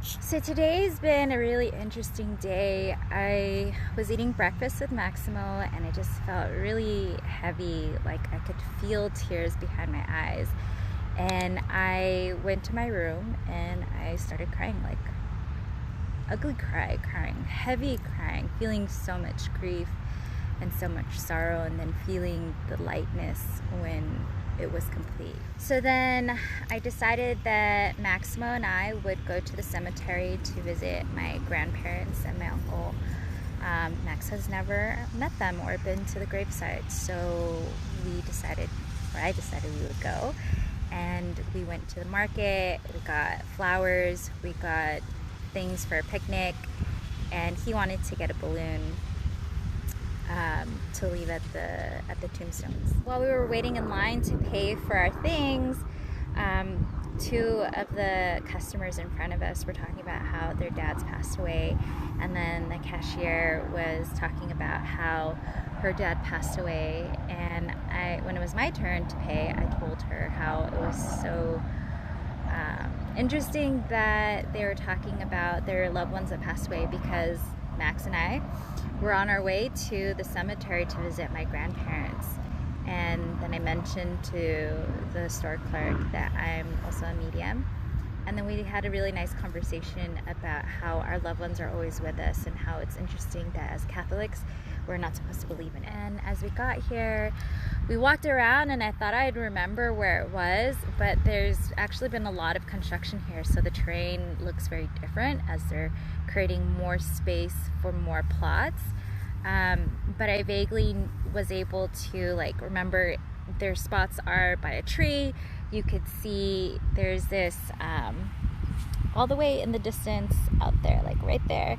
So today's been a really interesting day. I was eating breakfast with Maximo and I just felt really heavy, like I could feel tears behind my eyes. And I went to my room and I started crying, like ugly crying, heavy crying, feeling so much grief and so much sorrow, and then feeling the lightness when it was complete. So then I decided that Maximo and I would go to the cemetery to visit my grandparents and my uncle. Max has never met them or been to the gravesite, so I decided we would go. And we went to the market, we got flowers, we got things for a picnic, and he wanted to get a balloon to leave at the tombstones. While we were waiting in line to pay for our things, two of the customers in front of us were talking about how their dads passed away, and then the cashier was talking about how her dad passed away. And when it was my turn to pay, I told her how it was so interesting that they were talking about their loved ones that passed away, because Max and I were on our way to the cemetery to visit my grandparents. And then I mentioned to the store clerk that I'm also a medium. And then we had a really nice conversation about how our loved ones are always with us and how it's interesting that as Catholics, we're not supposed to believe in it. And as we got here, we walked around and I thought I'd remember where it was, but there's actually been a lot of construction here, so the terrain looks very different as they're creating more space for more plots. But I vaguely was able to remember their spots are by a tree. You could see there's this all the way in the distance out there, like right there,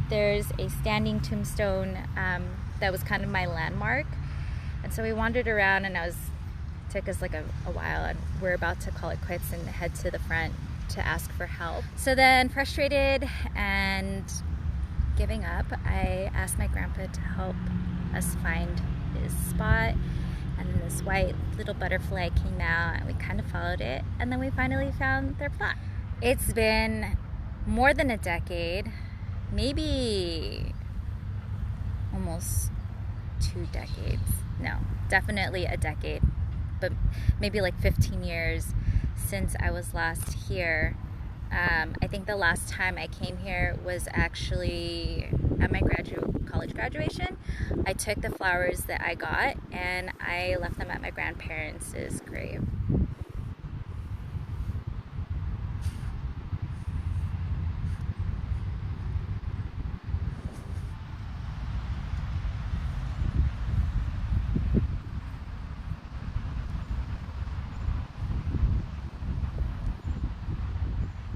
there's a standing tombstone that was kind of my landmark. And so we wandered around, and took us a while, and we're about to call it quits and head to the front to ask for help. So then, frustrated and giving up, I asked my grandpa to help us find his spot. And then this white little butterfly came out and we kind of followed it, and then we finally found their plot. It's been more than a decade, maybe almost 2 decades. No, definitely a decade, but maybe 15 years since I was last here. I think the last time I came here was actually at my college graduation. I took the flowers that I got and I left them at my grandparents' grave.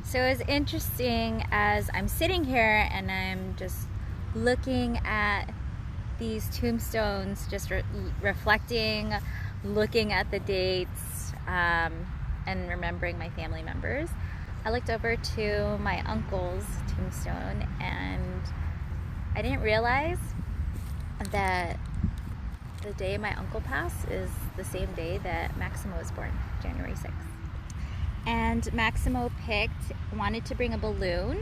So it was interesting as I'm sitting here and I'm just looking at these tombstones, just reflecting, looking at the dates, and remembering my family members. I looked over to my uncle's tombstone and I didn't realize that the day my uncle passed is the same day that Maximo was born, January 6th. And Maximo wanted to bring a balloon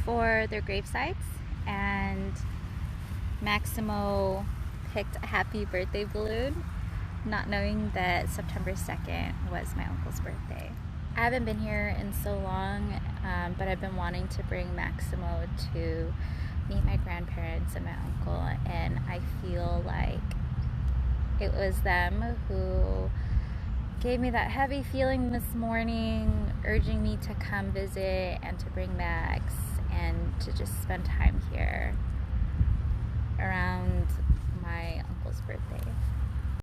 for their grave sites, and Maximo picked a happy birthday balloon, not knowing that September 2nd was my uncle's birthday. I haven't been here in so long, but I've been wanting to bring Maximo to meet my grandparents and my uncle, and I feel like it was them who gave me that heavy feeling this morning, urging me to come visit and to bring Max and to just spend time here around my uncle's birthday.